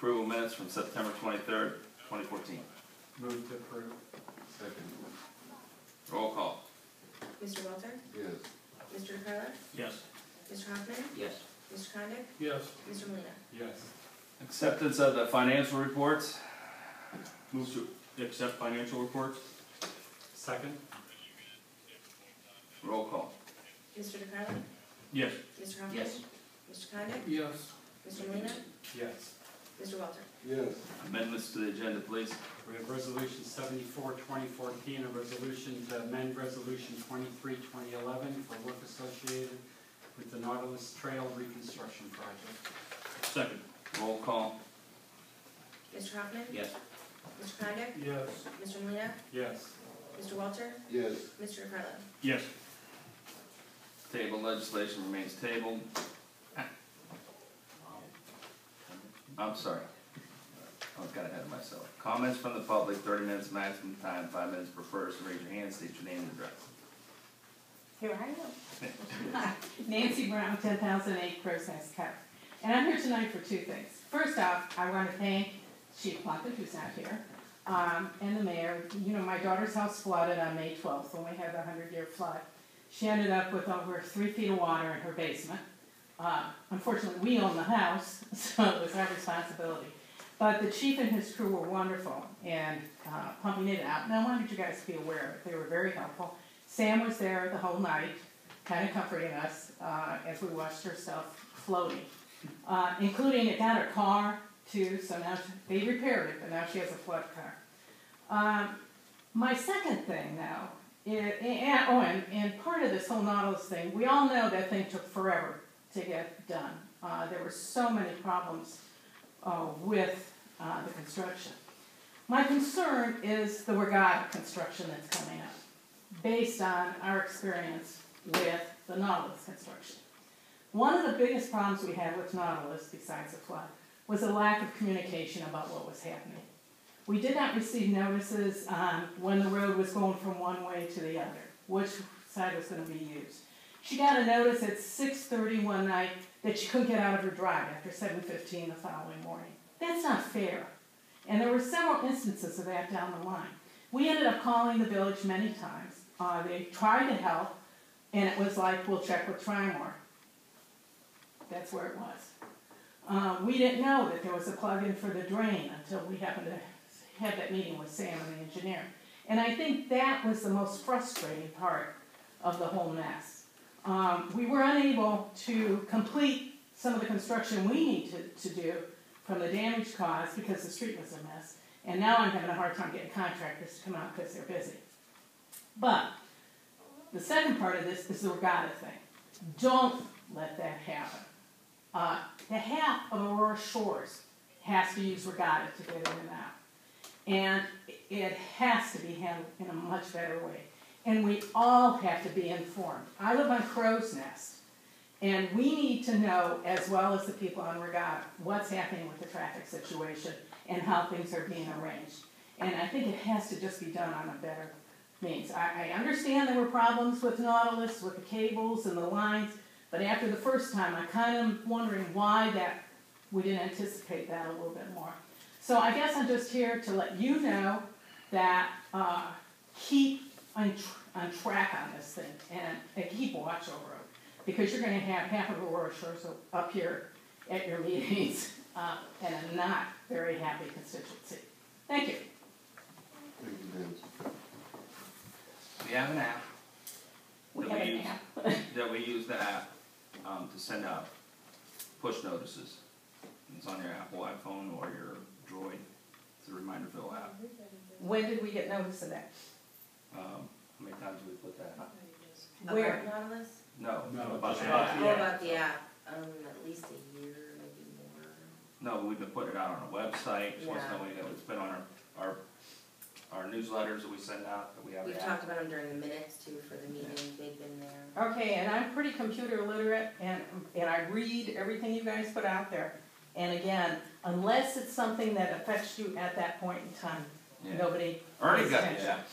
Approval minutes from September 23rd, 2014. Move to approve. Second. Roll call. Mr. Walter? Yes. Mr. DeCarlo? Yes. Mr. Hoffman? Yes. Mr. Condit? Yes. Mr. Molina? Yes. Acceptance of the financial reports. Move to accept financial reports. Second. Roll call. Mr. DeCarlo? Yes. Mr. Hoffman? Yes. Mr. Condit? Yes. Mr. Molina? Yes. Mr. Walter? Yes. Amendments to the agenda, please. We have Resolution 74, 2014, a resolution to amend Resolution 23, 2011 for work associated with the Nautilus Trail Reconstruction Project. Second. Roll call. Mr. Hoffman? Yes. Mr. Condit? Yes. Mr. Molina? Yes. Mr. Walter? Yes. Mr. DeCarlo? Yes. Table legislation remains tabled. I'm sorry. I got ahead of myself. Comments from the public, 30 minutes maximum time, 5 minutes per person. Raise your hand, state your name and address. Here I am. Nancy Brown, 10,008 Crow's Nest Cut. And I'm here tonight for two things. First off, I want to thank Chief Plunkett, who's not here, and the mayor. You know, my daughter's house flooded on May 12th when we had the 100-year flood. She ended up with over 3 feet of water in her basement. Unfortunately, we own the house, so it was our responsibility. But the chief and his crew were wonderful in pumping it out. And I wanted you guys to be aware of it. They were very helpful. Sam was there the whole night, kind of comforting us as we watched her stuff floating, including it got her car, too. So now they repaired it, but now she has a flood car. My second thing, now, and part of this whole Nautilus thing, we all know that thing took forever to get done. There were so many problems with the construction. My concern is the regatta construction that's coming up, based on our experience with the Nautilus construction. One of the biggest problems we had with Nautilus, besides the flood, was a lack of communication about what was happening. We did not receive notices on when the road was going from one way to the other, which side was going to be used. She got a notice at 6:30 one night that she couldn't get out of her drive after 7:15 the following morning. That's not fair. And there were several instances of that down the line. We ended up calling the village many times. They tried to help, and it was like, we'll check with Trimore. That's where it was. We didn't know that there was a plug-in for the drain until we happened to have that meeting with Sam and the engineer. And I think that was the most frustrating part of the whole mess. We were unable to complete some of the construction we need to do from the damage caused because the street was a mess. And now I'm having a hard time getting contractors to come out because they're busy. But the second part of this is the regatta thing. Don't let that happen. The half of Aurora Shores has to use regatta to get in and out. And it has to be handled in a much better way. And we all have to be informed. I live on Crow's Nest, and we need to know, as well as the people on regatta, what's happening with the traffic situation and how things are being arranged. And I think it has to just be done on a better means. I understand there were problems with Nautilus, with the cables and the lines, but after the first time, I'm kind of wondering why we didn't anticipate that a little bit more. So I guess I'm just here to let you know that keep on track on this thing and keep watch over it, because you're going to have half of Aurora Shores up here at your meetings and a not very happy constituency. Thank you. Thank you, Nancy. We have an app. We have an app. That we use the app to send out push notices. It's on your Apple iPhone or your Droid. It's the Reminderville app. When did we get notice of that? How many times have we put that up? Where? About Nautilus? No, No, about just the about app. Oh, about the app. At least a year, maybe more. No, but we've been putting it out on our website, so it's Yeah. knowing that it's been on our newsletters that we send out, that we have We've an talked app. about them during the minutes too for the meetings. They've been there. Okay, and I'm pretty computer literate, and I read everything you guys put out there. And again, unless it's something that affects you at that point in time, Yeah. nobody Ernie pays got attention. the app.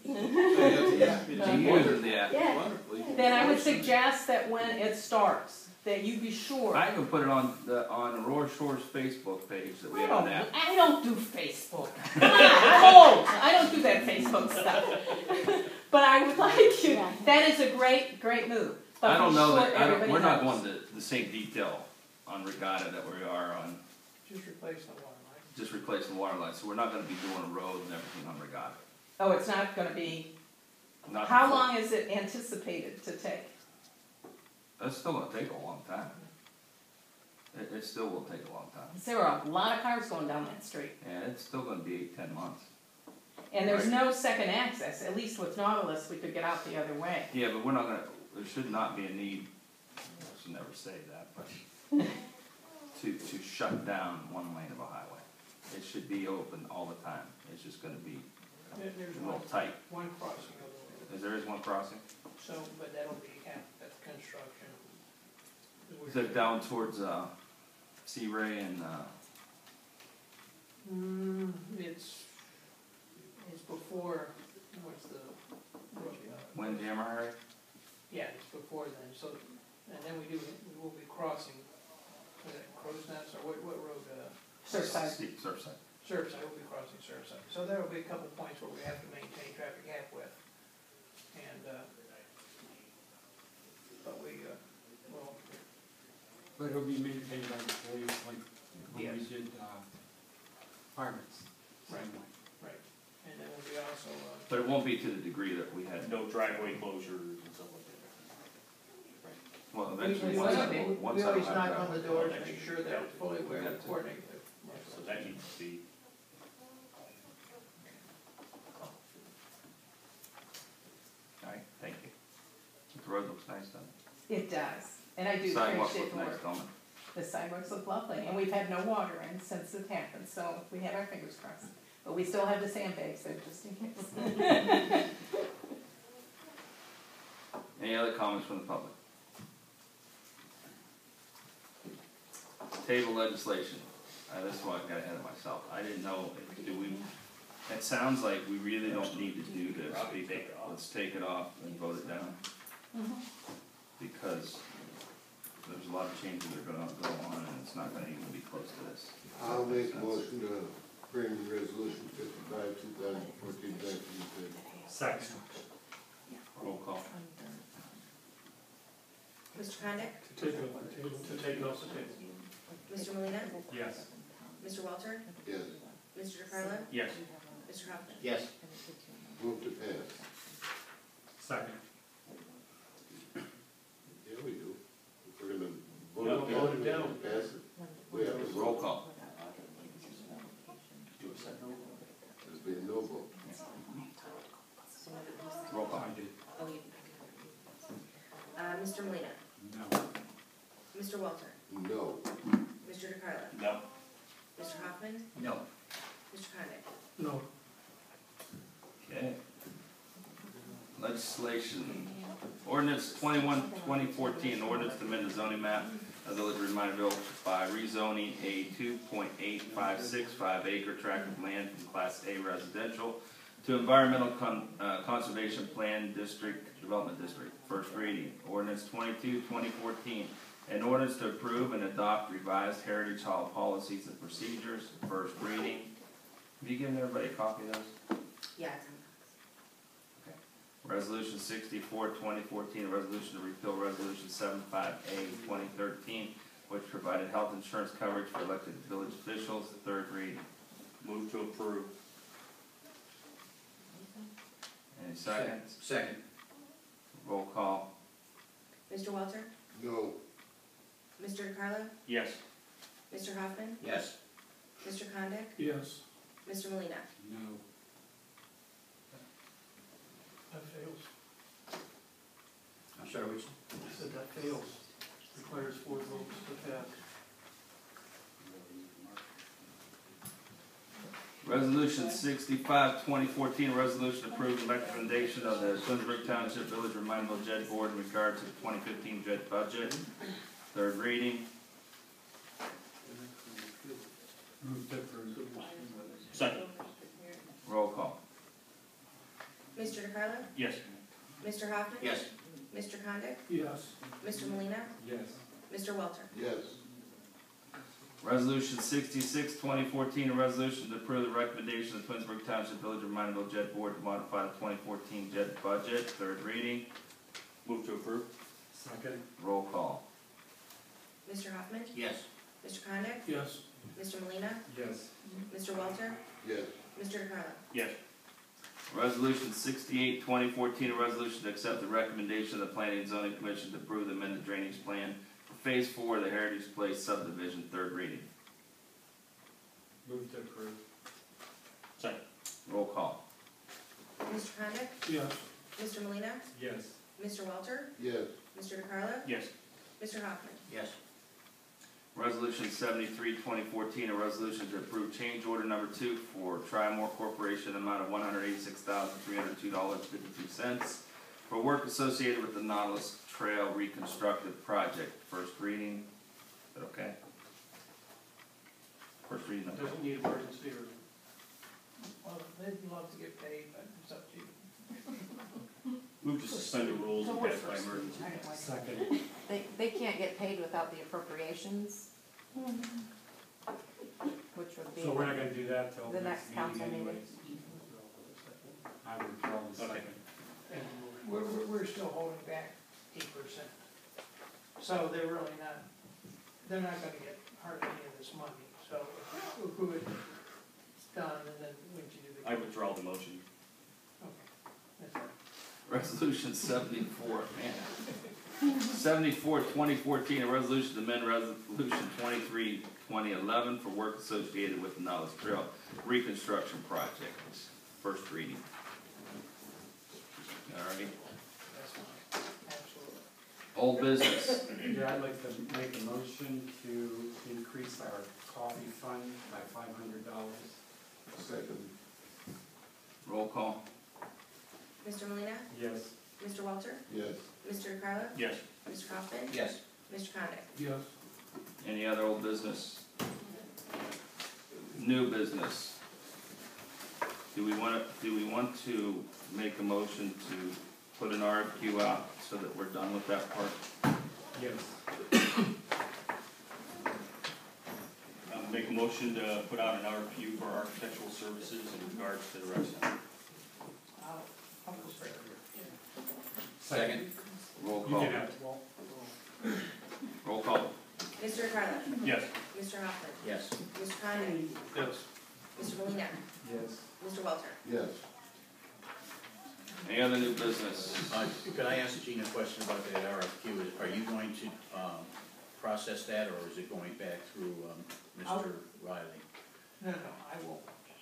Yeah. She uses the app. Yeah. Wonderfully. Then I would suggest that when it starts, that you be sure. I can put it on Aurora Shore's Facebook page that we have now. I don't do Facebook. Come on, I'm old. I don't do that Facebook stuff. But I would like you, that is a great, great move. But I don't be know sure that, everybody we're not knows. going to the same detail on Regatta that we are on, Just replace the water line. just replacing the water line, so we're not gonna be doing a road and everything on Regatta. Oh, it's not gonna be, Not how before- long is it anticipated to take? That's still gonna take a long time. It still will take a long time. There are a lot of cars going down that street. And it's still gonna be 8-10 months. And there's Right. no second access, at least with Nautilus, we could get out the other way. Yeah, but we're not gonna, there should not be a need, I should never say that, but to shut down one lane of a highway. It should be open all the time. It's just gonna be There's a little tight. one crossing of the road, Is there is one crossing? so, but that'll be half, that's construction. Is it down towards, Sea Ray and, It's before, what's the road? Windjammer? Yeah, it's before then, so, and then we will be crossing, was it Crow's Nest, or what road, Surfside. Surfside. Surfside, we'll be crossing Surfside. So there will be a couple points where we have to maintain traffic half width. And, but we, well, But it'll be maintained by the police, like when we Yes. did, Pirates. Right. Same way. right, and then we'll be also, But it won't be to the degree that we had, No driveway closures and stuff like that. well, we eventually, we once I, always once I don't have knock on the that. doors, make sure that it's fully aware We of have the to. coordinating. So that needs to be. Alright, thank you. The road looks nice, doesn't It does, and I do it? Sidewalks appreciate look the nice, work. don't they? The sidewalks look lovely, and we've had no water in since it happened, so we have our fingers crossed. But we still have the sandbags there, just in case. Any other comments from the public? Table legislation. This is why I got ahead of myself. I didn't know, it sounds like we really don't need to do this. Let's take it off and vote it down. Because there's a lot of changes that are gonna go on and it's not gonna even be close to this. I'll make a motion to bring resolution 55, 2014 back to the table. Second. Roll call. Mr. Condit? To take it off the table. To take it off the table. Mr. Molina, Yes. Mr. Walter? Yes. Mr. DeCarlo? Yes. Mr. Hoffman? Yes. Move to pass. Second. Yeah, we do. If we're gonna No, vote vote it down. pass it, we have to Roll vote. call. Do a second. There's been no vote. Roll call. I did. Oh, you. Mr. Molina, No. Mr. Walter, No. Mr. DeCarlo, No. Mr. Hoffman, No. Mr. Condit. No. Okay. Legislation. Ordinance 21-2014, ordinance to amend the zoning map of the village of Reminderville by rezoning a 2.8565 acre tract of land from Class A residential to environmental conservation plan district, development district. First reading. Ordinance 22-2014, an ordinance to approve and adopt revised Heritage Hall policies and procedures. First reading. Have you given everybody a copy of those? Yeah, it's Resolution 64-2014, a resolution to repeal Resolution 75A 2013, which provided health insurance coverage for elected village officials. Third reading. Move to approve. Any seconds? Second. Roll call. Mr. Walter, No. Mr. DeCarlo, Yes. Mr. Hoffman, Yes. Mr. Condit, Yes. Mr. Molina. No. That fails. I'm sorry, which? I said that fails. Requires 4 votes to pass. Resolution 65-2014, a resolution approving the recommendation of the Twinsburg Township Village Reminderville JED Board in regard to the 2015 JED budget. Third reading. Move to approve. Second. Roll call. Mr. DeCarlo, Yes. Mr. Hoffman, Yes. Mr. Condit, Yes. Mr. Molina, Yes. Mr. Welter? Yes. Resolution 66, 2014, a resolution to approve the recommendation of the Twinsburg Township Village of Reminderville JED Board to modify the 2014 JED budget, third reading. Move to approve. Second. Roll call. Mr. Hoffman? Yes. Mr. Condit? Yes. Mr. Molina, Yes. Mr. Welter? Yes. Mr. DeCarlo? Yes. Resolution 68, 2014, a resolution to accept the recommendation of the Planning and Zoning Commission to approve the amended drainage plan for Phase 4 of the Heritage Place subdivision, third reading. Move to approve. Second. Roll call. Mr. Condit? Yes. Mr. Molina, Yes. Mr. Welter? Yes. Mr. DeCarlo? Yes. Mr. Hoffman? Yes. Resolution 73, 2014, a resolution to approve change order number 2 for Trimore Corporation, amount of $186,302.52 for work associated with the Nautilus Trail Reconstructive Project. First reading. Is that okay? First reading. Okay. Doesn't need emergency or? Well, they'd love to get paid, but it's up to you. Move to suspend the rules and pass by emergency. Second. They can't get paid without the appropriations, which would be. So we're not gonna do that till The next next council meeting meeting. anyways. I would call the Okay. second. And we're still holding back 8%. So they're really not, they're not gonna get hardly any of this money. So if it's done, and then wouldn't you do the? I withdraw the motion. Okay, that's all. Resolution 74, man. 74, 2014, a resolution to amend resolution 23, 2011 for work associated with the Nautilus Trail Reconstruction Project. First reading. All right. That's fine, absolutely. Old business. Yeah, I'd like to make a motion to increase our coffee fund by $500. Second. Roll call. Mr. Molina, Yes. Mr. Welter? Yes. Mr. DeCarlo? Yes. Mr. Hoffman? Yes. Mr. Condit? Yes. Any other old business? New business. Do we want to make a motion to put an RFQ out so that we're done with that part? Yes. Make a motion to put out an RFQ for architectural services in regards to the rec center. I'll go straight over here. Second. Roll You call. can have, well, Roll call. Mr. DeCarlo? Yes. Mr. Hoffman? Yes. Mr. Condit? Yes. Mr. Molina, yes. Mr. Welter? Yes. Any other new business? Could I ask Gene a question about that RFQ? Are you going to process that, or is it going back through Mr. Riley? No, I won't.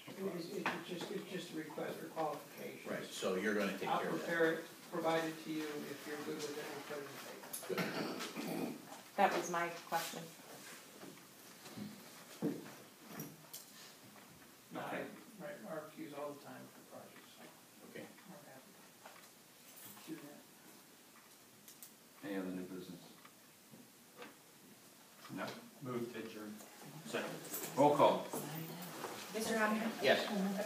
It's just a request for qualifications. Right, so you're gonna take I'll care of that? prepare it, provide it to you, if you're good with it, we'll put it in paper. Good. That was my question. No, I write RFQs all the time for projects, so Okay. I'm happy to do that. Any other new business? No. Move to adjourn. Second. Roll call. Mr. Hoffman? Yes.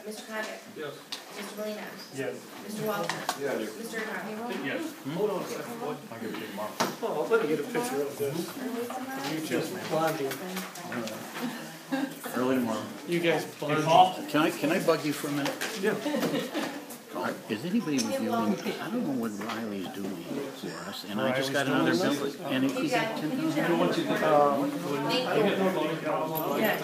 Mr. Condit? Yes. Mr. Molina, Yes. Mr. Welter? Yes. Mr. DeCarlo? Yes. Hold on a second, boy. Oh, let me get a picture of this. You just blondie. Early tomorrow. You guys blondie. Can I bug you for a minute? Yeah. Is anybody reviewing, I don't know what Riley's doing for us, and I just got another bill, and he's at $10,000. Thank you. Yes.